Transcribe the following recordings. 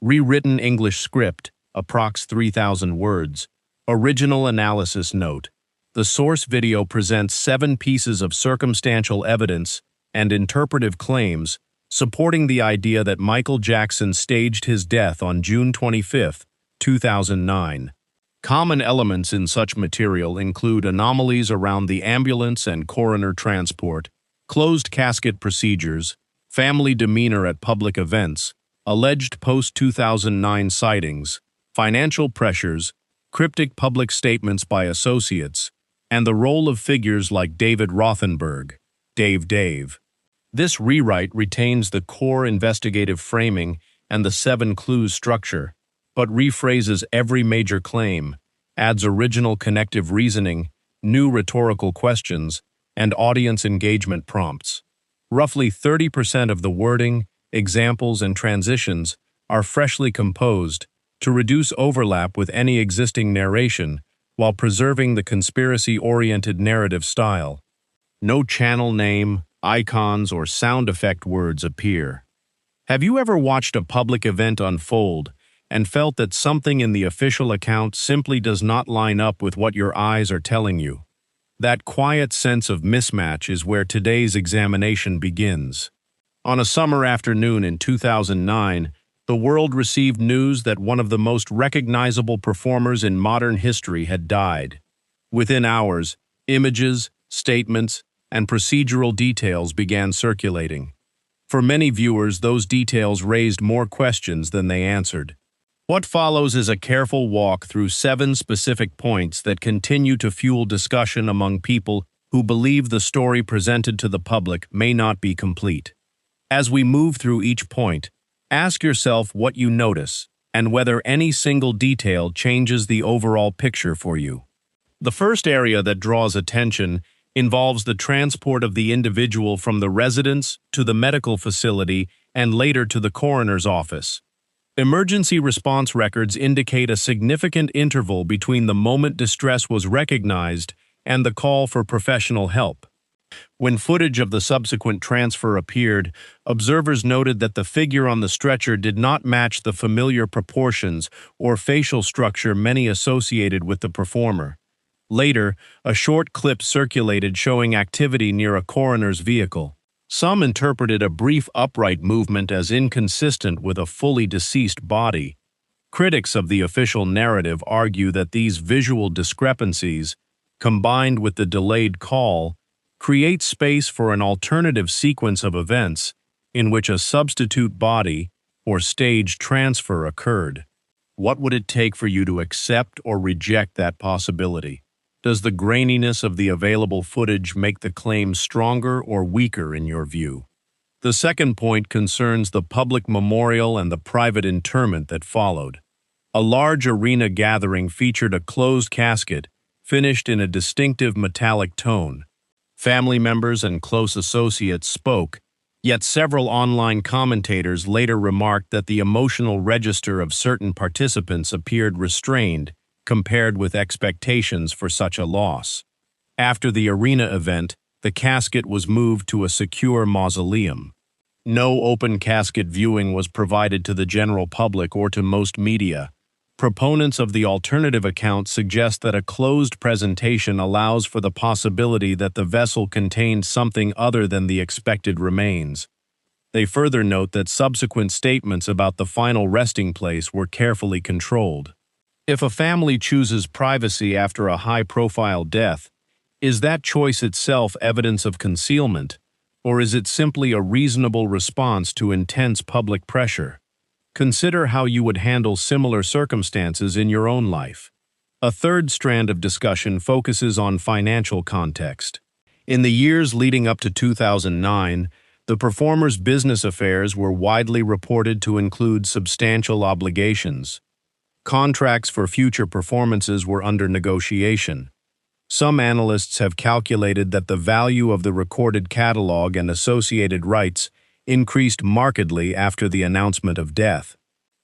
Rewritten English script, approx 3,000 words. Original analysis note. The source video presents 7 pieces of circumstantial evidence and interpretive claims supporting the idea that Michael Jackson staged his death on June 25, 2009. Common elements in such material include anomalies around the ambulance and coroner transport, closed casket procedures, family demeanor at public events, alleged post-2009 sightings, financial pressures, cryptic public statements by associates, and the role of figures like David Rothenberg, Dave. This rewrite retains the core investigative framing and the 7 clues structure, but rephrases every major claim, adds original connective reasoning, new rhetorical questions, and audience engagement prompts. Roughly 30% of the wording, examples, and transitions are freshly composed to reduce overlap with any existing narration while preserving the conspiracy-oriented narrative style. No channel name, icons, or sound effect words appear. Have you ever watched a public event unfold and felt that something in the official account simply does not line up with what your eyes are telling you? That quiet sense of mismatch is where today's examination begins. On a summer afternoon in 2009, the world received news that one of the most recognizable performers in modern history had died. Within hours, images, statements, and procedural details began circulating. For many viewers, those details raised more questions than they answered. What follows is a careful walk through 7 specific points that continue to fuel discussion among people who believe the story presented to the public may not be complete. As we move through each point, ask yourself what you notice and whether any single detail changes the overall picture for you. The first area that draws attention involves the transport of the individual from the residence to the medical facility and later to the coroner's office. Emergency response records indicate a significant interval between the moment distress was recognized and the call for professional help. When footage of the subsequent transfer appeared, observers noted that the figure on the stretcher did not match the familiar proportions or facial structure many associated with the performer. Later, a short clip circulated showing activity near a coroner's vehicle. Some interpreted a brief upright movement as inconsistent with a fully deceased body. Critics of the official narrative argue that these visual discrepancies, combined with the delayed call, create space for an alternative sequence of events in which a substitute body or staged transfer occurred. What would it take for you to accept or reject that possibility? Does the graininess of the available footage make the claim stronger or weaker in your view? The second point concerns the public memorial and the private interment that followed. A large arena gathering featured a closed casket, finished in a distinctive metallic tone. Family members and close associates spoke, yet several online commentators later remarked that the emotional register of certain participants appeared restrained compared with expectations for such a loss. After the arena event, the casket was moved to a secure mausoleum. No open casket viewing was provided to the general public or to most media. Proponents of the alternative account suggest that a closed presentation allows for the possibility that the vessel contained something other than the expected remains. They further note that subsequent statements about the final resting place were carefully controlled. If a family chooses privacy after a high-profile death, is that choice itself evidence of concealment, or is it simply a reasonable response to intense public pressure? Consider how you would handle similar circumstances in your own life. A third strand of discussion focuses on financial context. In the years leading up to 2009, the performer's business affairs were widely reported to include substantial obligations. Contracts for future performances were under negotiation. Some analysts have calculated that the value of the recorded catalog and associated rights increased markedly after the announcement of death.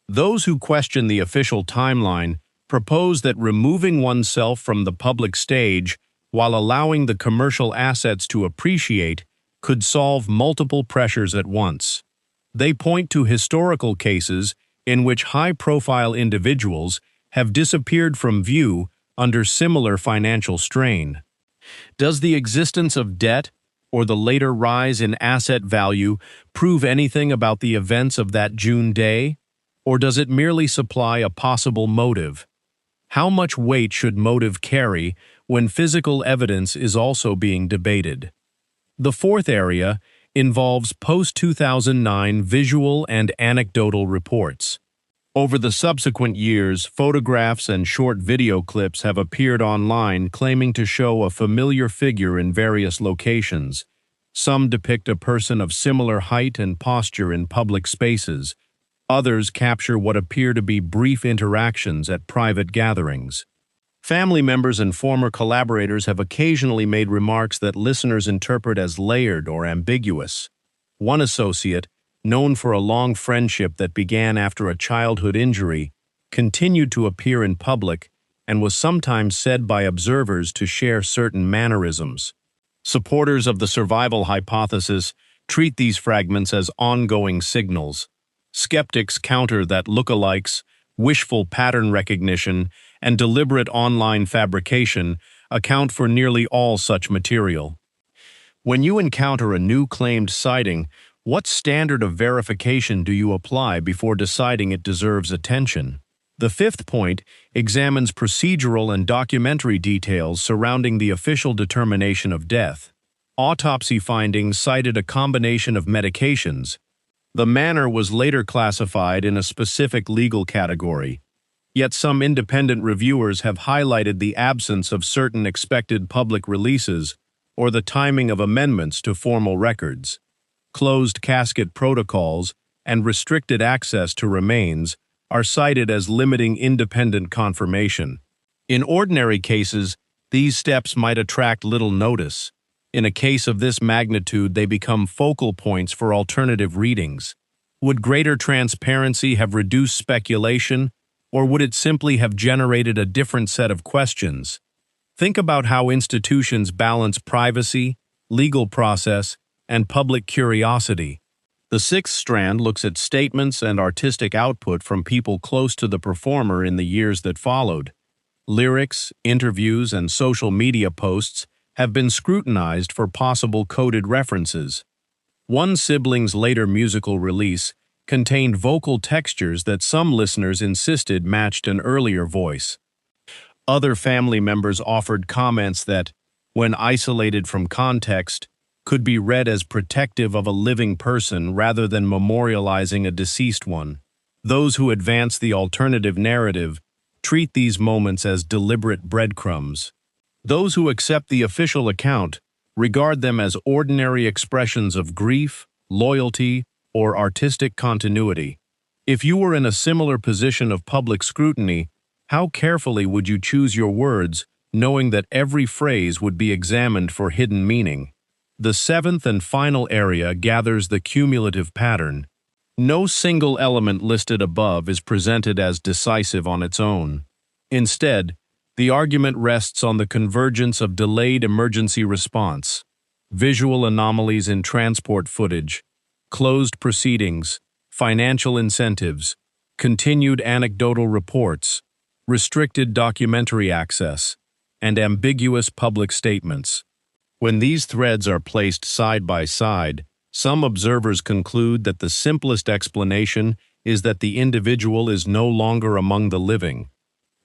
Those who question the official timeline propose that removing oneself from the public stage while allowing the commercial assets to appreciate could solve multiple pressures at once. They point to historical cases in which high-profile individuals have disappeared from view under similar financial strain. Does the existence of debt or the later rise in asset value prove anything about the events of that June day, or does it merely supply a possible motive? How much weight should motive carry when physical evidence is also being debated? The fourth area involves post-2009 visual and anecdotal reports. Over the subsequent years, photographs and short video clips have appeared online claiming to show a familiar figure in various locations. Some depict a person of similar height and posture in public spaces. Others capture what appear to be brief interactions at private gatherings. Family members and former collaborators have occasionally made remarks that listeners interpret as layered or ambiguous. One associate, known for a long friendship that began after a childhood injury, continued to appear in public and was sometimes said by observers to share certain mannerisms. Supporters of the survival hypothesis treat these fragments as ongoing signals. Skeptics counter that lookalikes, wishful pattern recognition, and deliberate online fabrication account for nearly all such material. When you encounter a new claimed sighting, what standard of verification do you apply before deciding it deserves attention? The fifth point examines procedural and documentary details surrounding the official determination of death. Autopsy findings cited a combination of medications. The manner was later classified in a specific legal category. Yet some independent reviewers have highlighted the absence of certain expected public releases or the timing of amendments to formal records. Closed casket protocols and restricted access to remains are cited as limiting independent confirmation. In ordinary cases, these steps might attract little notice. In a case of this magnitude, they become focal points for alternative readings. Would greater transparency have reduced speculation, or would it simply have generated a different set of questions? Think about how institutions balance privacy, legal process, and public curiosity. The sixth strand looks at statements and artistic output from people close to the performer in the years that followed. Lyrics, interviews, and social media posts have been scrutinized for possible coded references. One sibling's later musical release contained vocal textures that some listeners insisted matched an earlier voice. Other family members offered comments that, when isolated from context, could be read as protective of a living person rather than memorializing a deceased one. Those who advance the alternative narrative treat these moments as deliberate breadcrumbs. Those who accept the official account regard them as ordinary expressions of grief, loyalty, or artistic continuity. If you were in a similar position of public scrutiny, how carefully would you choose your words, knowing that every phrase would be examined for hidden meaning? The seventh and final area gathers the cumulative pattern. No single element listed above is presented as decisive on its own. Instead, the argument rests on the convergence of delayed emergency response, visual anomalies in transport footage, closed proceedings, financial incentives, continued anecdotal reports, restricted documentary access, and ambiguous public statements. When these threads are placed side by side, some observers conclude that the simplest explanation is that the individual is no longer among the living.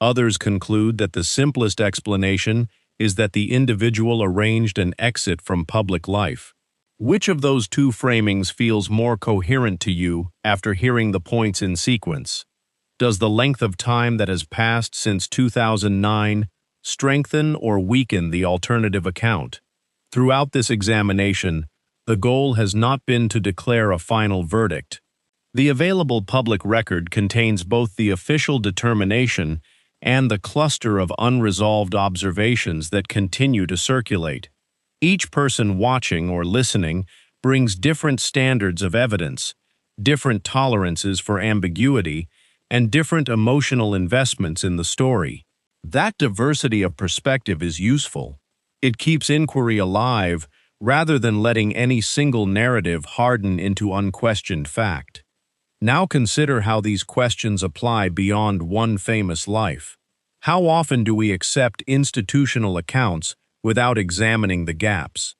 Others conclude that the simplest explanation is that the individual arranged an exit from public life. Which of those two framings feels more coherent to you after hearing the points in sequence? Does the length of time that has passed since 2009 strengthen or weaken the alternative account? Throughout this examination, the goal has not been to declare a final verdict. The available public record contains both the official determination and the cluster of unresolved observations that continue to circulate. Each person watching or listening brings different standards of evidence, different tolerances for ambiguity, and different emotional investments in the story. That diversity of perspective is useful. It keeps inquiry alive rather than letting any single narrative harden into unquestioned fact. Now consider how these questions apply beyond one famous life. How often do we accept institutional accounts without examining the gaps?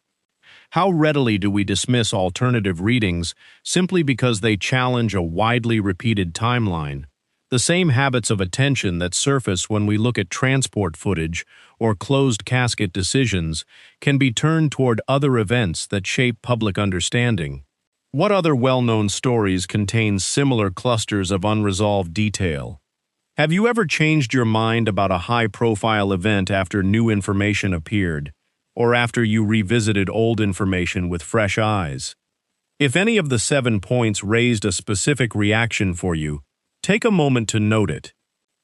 How readily do we dismiss alternative readings simply because they challenge a widely repeated timeline? The same habits of attention that surface when we look at transport footage or closed casket decisions can be turned toward other events that shape public understanding. What other well-known stories contain similar clusters of unresolved detail? Have you ever changed your mind about a high-profile event after new information appeared, or after you revisited old information with fresh eyes? If any of the 7 points raised a specific reaction for you, take a moment to note it.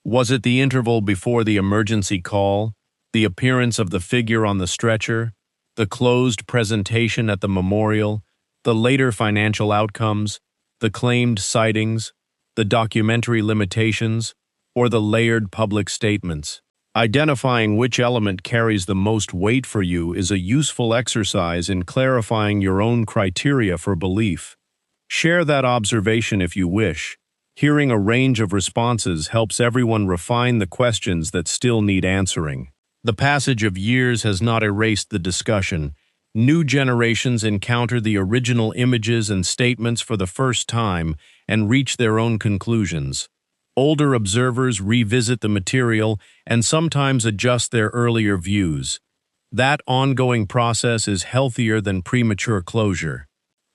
Was it the interval before the emergency call, the appearance of the figure on the stretcher, the closed presentation at the memorial, the later financial outcomes, the claimed sightings, the documentary limitations, or the layered public statements? Identifying which element carries the most weight for you is a useful exercise in clarifying your own criteria for belief. Share that observation if you wish. Hearing a range of responses helps everyone refine the questions that still need answering. The passage of years has not erased the discussion. New generations encounter the original images and statements for the first time and reach their own conclusions. Older observers revisit the material and sometimes adjust their earlier views. That ongoing process is healthier than premature closure.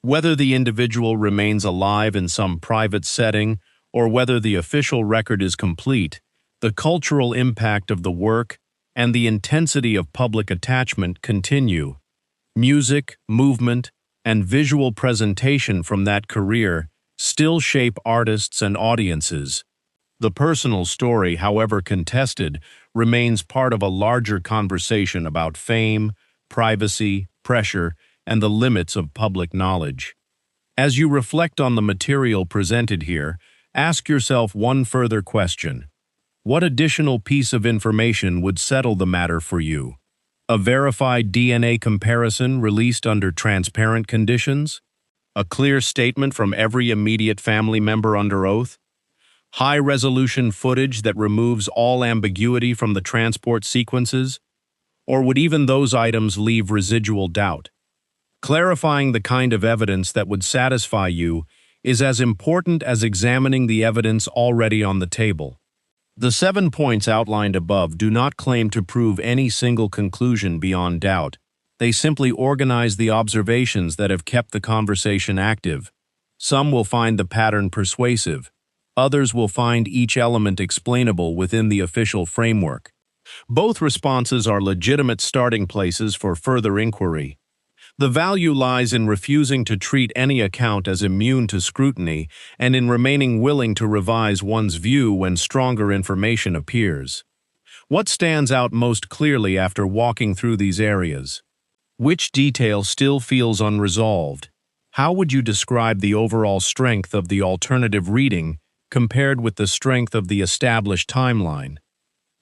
Whether the individual remains alive in some private setting or whether the official record is complete, the cultural impact of the work and the intensity of public attachment continue. Music, movement, and visual presentation from that career still shape artists and audiences. The personal story, however contested, remains part of a larger conversation about fame, privacy, pressure, and the limits of public knowledge. As you reflect on the material presented here, ask yourself one further question. What additional piece of information would settle the matter for you? A verified DNA comparison released under transparent conditions? A clear statement from every immediate family member under oath? High-resolution footage that removes all ambiguity from the transport sequences? Or would even those items leave residual doubt? Clarifying the kind of evidence that would satisfy you is as important as examining the evidence already on the table. The 7 points outlined above do not claim to prove any single conclusion beyond doubt. They simply organize the observations that have kept the conversation active. Some will find the pattern persuasive. Others will find each element explainable within the official framework. Both responses are legitimate starting places for further inquiry. The value lies in refusing to treat any account as immune to scrutiny and in remaining willing to revise one's view when stronger information appears. What stands out most clearly after walking through these areas? Which detail still feels unresolved? How would you describe the overall strength of the alternative reading compared with the strength of the established timeline?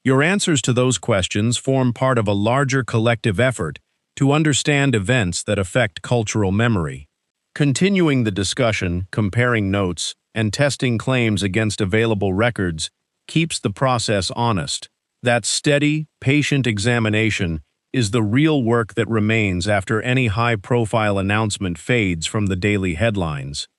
Your answers to those questions form part of a larger collective effort to understand events that affect cultural memory. Continuing the discussion, comparing notes, and testing claims against available records keeps the process honest. That steady, patient examination is the real work that remains after any high-profile announcement fades from the daily headlines.